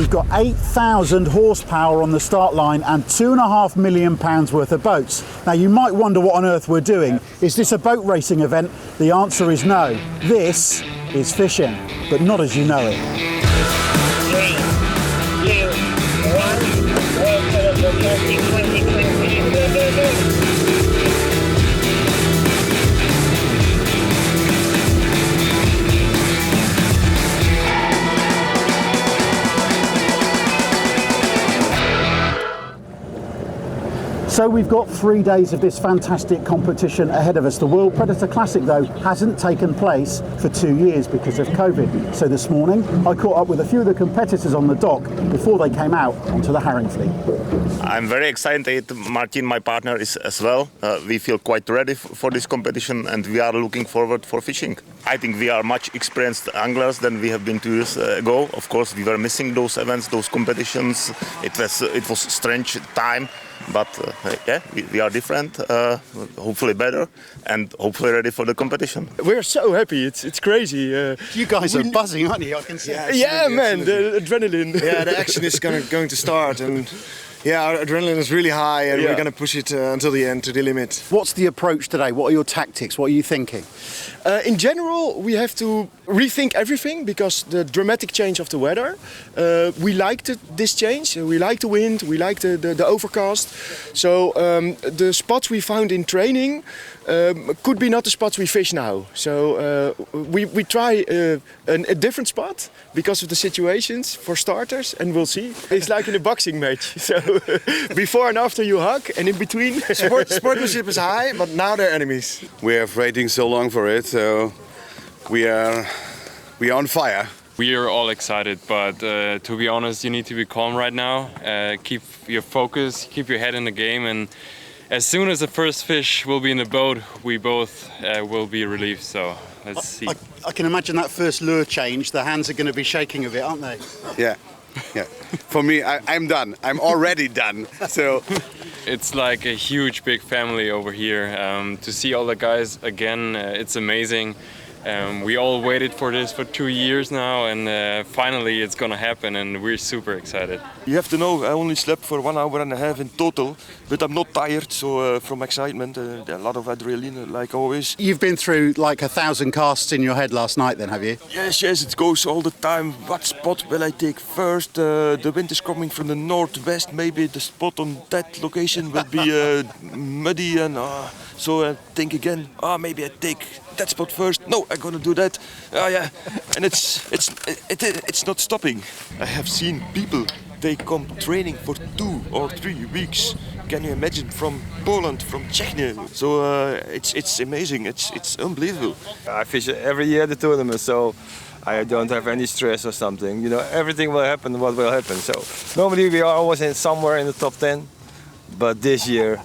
We've got 8,000 horsepower on the start line and £2.5 million worth of boats. Now you might wonder what on earth we're doing. Is this a boat racing event? The answer is no. This is fishing, but not as you know it. 3, 2, 1, Worldpredatorclassic 2020. So we've got 3 days of this fantastic competition ahead of us. The World Predator Classic, though, hasn't taken place for 2 years because of COVID. So this morning, I caught up with a few of the competitors on the dock before they came out onto the herring fleet. I'm very excited. Martin, my partner, is as well. We feel quite ready for this competition and we are looking forward for fishing. I think we are much experienced anglers than we have been 2 years ago. Of course, we were missing those events, those competitions. It was strange time. But yeah, we are different, hopefully better, and hopefully ready for the competition. We're so happy, it's crazy. You guys are buzzing, aren't you? I can see. Yeah, man, the adrenaline. Yeah, the action is going to start, and yeah, our adrenaline is really high, and we're going to push it until the end, to the limit. What's the approach today? What are your tactics? What are you thinking? In general, we have to rethink everything because the dramatic change of the weather. We liked this change. We like the wind. We like the overcast. So the spots we found in training could be not the spots we fish now. So we try a different spot because of the situations for starters, and we'll see. It's like in a boxing match. So before and after you hug, and in between. Sportsmanship is high, but now they're enemies. We have waiting so long for it, so we are on fire. We are all excited, but to be honest, you need to be calm right now. Keep your focus, keep your head in the game, and as soon as the first fish will be in the boat, we both will be relieved. So let's see. I can imagine that first lure change. The hands are going to be shaking a bit, aren't they? Yeah. For me, I'm done. I'm already done. So it's like a huge, big family over here. To see all the guys again, it's amazing. We all waited for this for 2 years now, and finally it's gonna happen, and we're super excited. You have to know, I only slept for 1 hour and a half in total, but I'm not tired, so from excitement, a lot of adrenaline, like always. You've been through like 1,000 casts in your head last night then, have you? Yes, it goes all the time. What spot will I take first? The wind is coming from the northwest, maybe the spot on that location will be muddy, and so I think again, maybe I take that spot first. No, I'm gonna do that. Yeah, and it's not stopping. I have seen people, they come training for 2 or 3 weeks. Can you imagine, from Poland, from Czechia? So it's amazing. It's unbelievable. I fish every year the tournament, so I don't have any stress or something. You know, everything will happen. What will happen? So normally we are always somewhere in the top 10, but this year,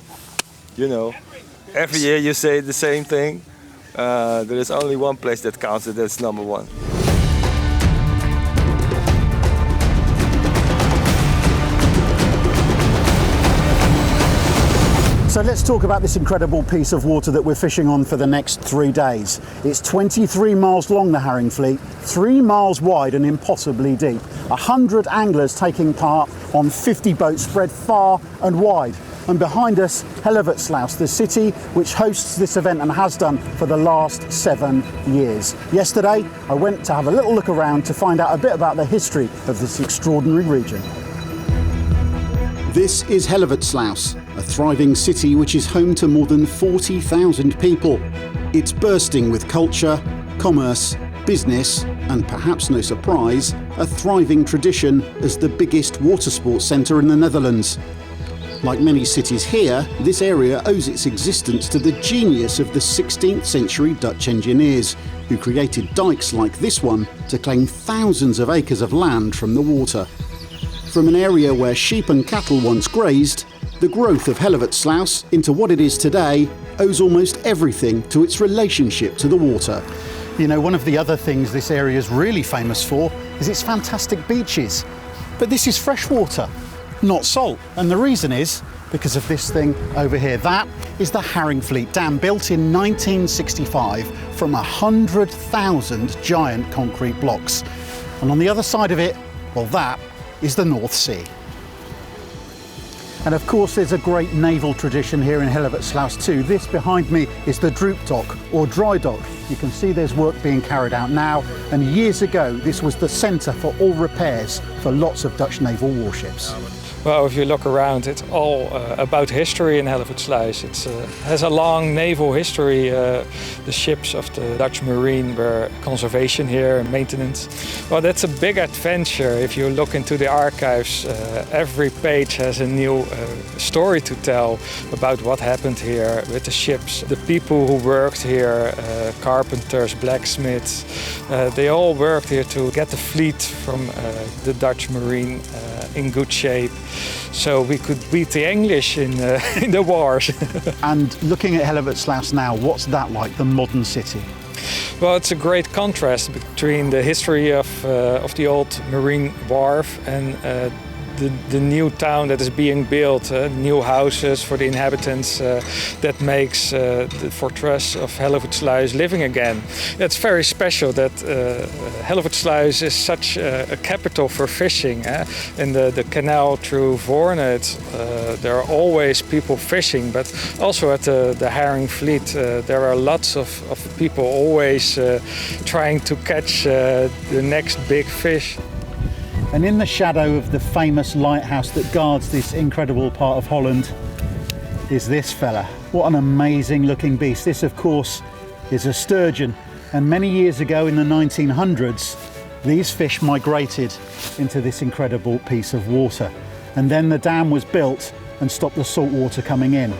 you know, every year you say the same thing. There is only one place that counts, and that's number 1. So let's talk about this incredible piece of water that we're fishing on for the next 3 days. It's 23 miles long, the herring fleet, 3 miles wide and impossibly deep. 100 anglers taking part on 50 boats spread far and wide. And behind us, Hellevoetsluis, the city which hosts this event and has done for the last 7 years. Yesterday, I went to have a little look around to find out a bit about the history of this extraordinary region. This is Hellevoetsluis, a thriving city which is home to more than 40,000 people. It's bursting with culture, commerce, business, and perhaps no surprise, a thriving tradition as the biggest water sports centre in the Netherlands. Like many cities here, this area owes its existence to the genius of the 16th century Dutch engineers, who created dikes like this one to claim thousands of acres of land from the water. From an area where sheep and cattle once grazed, the growth of Hellevoetsluis into what it is today owes almost everything to its relationship to the water. You know, one of the other things this area is really famous for is its fantastic beaches. But this is freshwater, not salt. And the reason is because of this thing over here. That is the Herring Fleet Dam, built in 1965 from 100,000 giant concrete blocks. And on the other side of it, well, that is the North Sea. And of course there's a great naval tradition here in Hellevoetsluis too. This behind me is the droop dock or dry dock. You can see there's work being carried out now, and years ago this was the centre for all repairs for lots of Dutch naval warships. Well, if you look around, it's all about history in Hellevoetsluis. It has a long naval history. The ships of the Dutch Marine were conservation here and maintenance. Well, that's a big adventure. If you look into the archives, every page has a new story to tell about what happened here with the ships. The people who worked here, carpenters, blacksmiths, they all worked here to get the fleet from the Dutch Marine in good shape, so we could beat the English in the wars. And looking at Hellevoetsluis now, what's that like, the modern city? Well, it's a great contrast between the history of the old marine wharf and the new town that is being built, new houses for the inhabitants, that makes the fortress of Hellevoetsluis living again. It's very special that Hellevoetsluis is such a capital for fishing. In the canal through Voorne, there are always people fishing, but also at the herring fleet there are lots of people always trying to catch the next big fish. And in the shadow of the famous lighthouse that guards this incredible part of Holland is this fella. What an amazing looking beast. This of course is a sturgeon, and many years ago in the 1900s these fish migrated into this incredible piece of water, and then the dam was built and stopped the salt water coming in.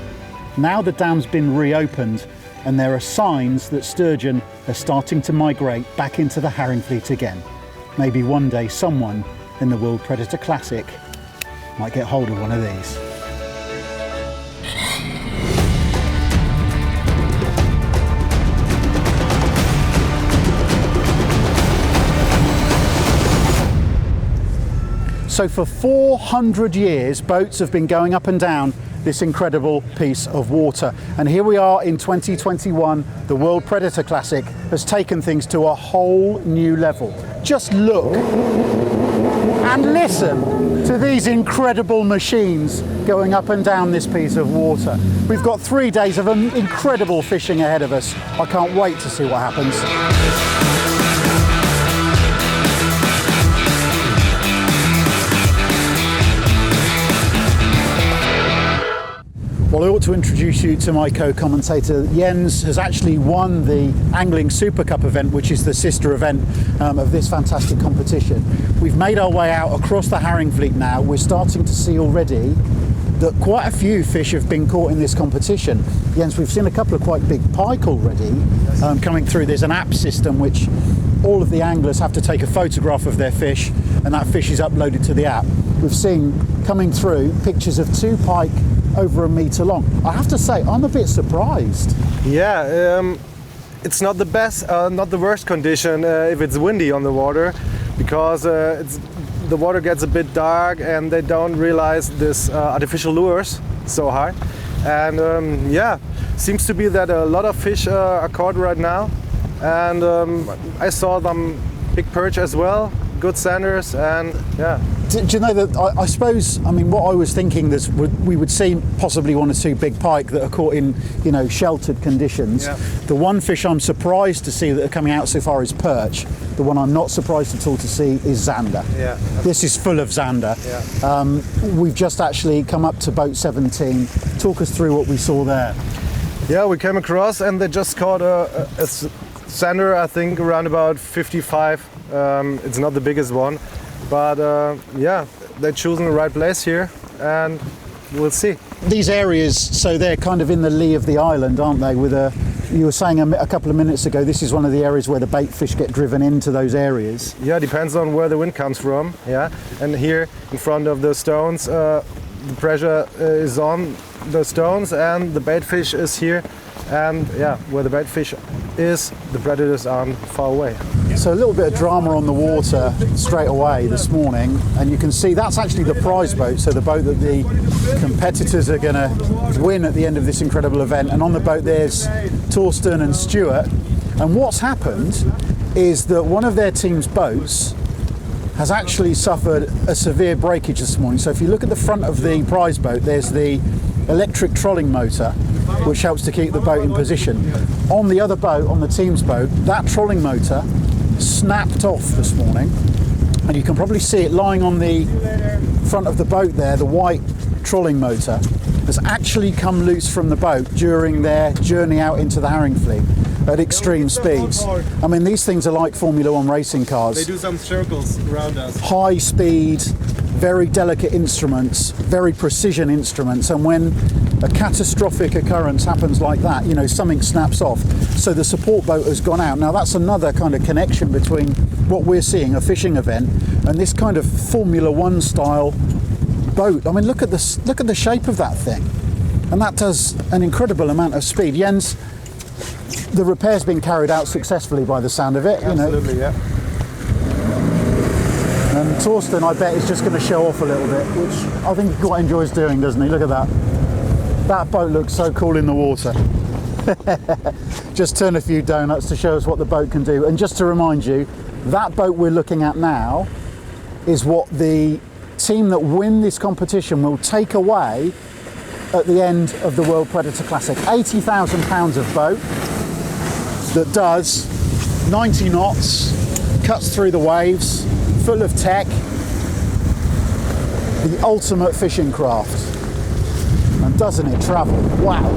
Now the dam's been reopened and there are signs that sturgeon are starting to migrate back into the herring fleet again. Maybe one day someone in the World Predator Classic might get hold of one of these. So for 400 years, boats have been going up and down this incredible piece of water. And here we are in 2021, the World Predator Classic has taken things to a whole new level. Just look and listen to these incredible machines going up and down this piece of water. We've got 3 days of incredible fishing ahead of us. I can't wait to see what happens. Well, I ought to introduce you to my co-commentator. Jens has actually won the Angling Super Cup event, which is the sister event of this fantastic competition. We've made our way out across the herring fleet now. We're starting to see already that quite a few fish have been caught in this competition. Jens, we've seen a couple of quite big pike already coming through. There's an app system which all of the anglers have to take a photograph of their fish, and that fish is uploaded to the app. We've seen coming through pictures of 2 pike over a metre long. I have to say, I'm a bit surprised. Yeah, it's not the best, not the worst condition if it's windy on the water, because the water gets a bit dark and they don't realize this artificial lures so hard. And yeah, seems to be that a lot of fish are caught right now. And I saw them big perch as well, good sanders, and yeah. Do you know that I suppose, I mean, what I was thinking is we would see possibly 1 or 2 big pike that are caught in, you know, sheltered conditions. Yeah. The one fish I'm surprised to see that are coming out so far is perch. The one I'm not surprised at all to see is zander. Yeah. This is full of zander. Yeah. We've just actually come up to boat 17. Talk us through what we saw there. Yeah, we came across and they just caught a zander, I think around about 55. It's not the biggest one. But yeah, they're choosing the right place here, and we'll see. These areas, so they're kind of in the lee of the island, aren't they? You were saying a couple of minutes ago, this is one of the areas where the bait fish get driven into those areas. Yeah, depends on where the wind comes from. Yeah, and here in front of the stones, the pressure is on the stones, and the bait fish is here. And yeah, where the bait fish is, the predators aren't far away. So a little bit of drama on the water straight away this morning, and you can see that's actually the prize boat, so the boat that the competitors are going to win at the end of this incredible event. And on the boat there's Torsten and Stuart, and what's happened is that one of their team's boats has actually suffered a severe breakage this morning. So if you look at the front of the prize boat, there's the electric trolling motor, which helps to keep the boat in position. On the other boat, on the team's boat, that trolling motor snapped off this morning, and you can probably see it lying on the front of the boat there. The white trolling motor has actually come loose from the boat during their journey out into the herring fleet at extreme speeds. I mean, these things are like Formula One racing cars. They do some circles around us. High speed, very delicate instruments, very precision instruments, and when a catastrophic occurrence happens like that, you know, something snaps off. So the support boat has gone out. Now that's another kind of connection between what we're seeing, a fishing event, and this kind of Formula One style boat. I mean, look at the shape of that thing, and that does an incredible amount of speed. Jens, the repair's been carried out successfully by the sound of it. Absolutely, you know. Yeah. And Torsten, I bet, is just going to show off a little bit, which I think he quite enjoys doing, doesn't he? Look at that. That boat looks so cool in the water. Just turn a few donuts to show us what the boat can do. And just to remind you, that boat we're looking at now is what the team that win this competition will take away at the end of the World Predator Classic. £80,000 of boat that does 90 knots, cuts through the waves, full of tech, the ultimate fishing craft. And doesn't it travel? Wow.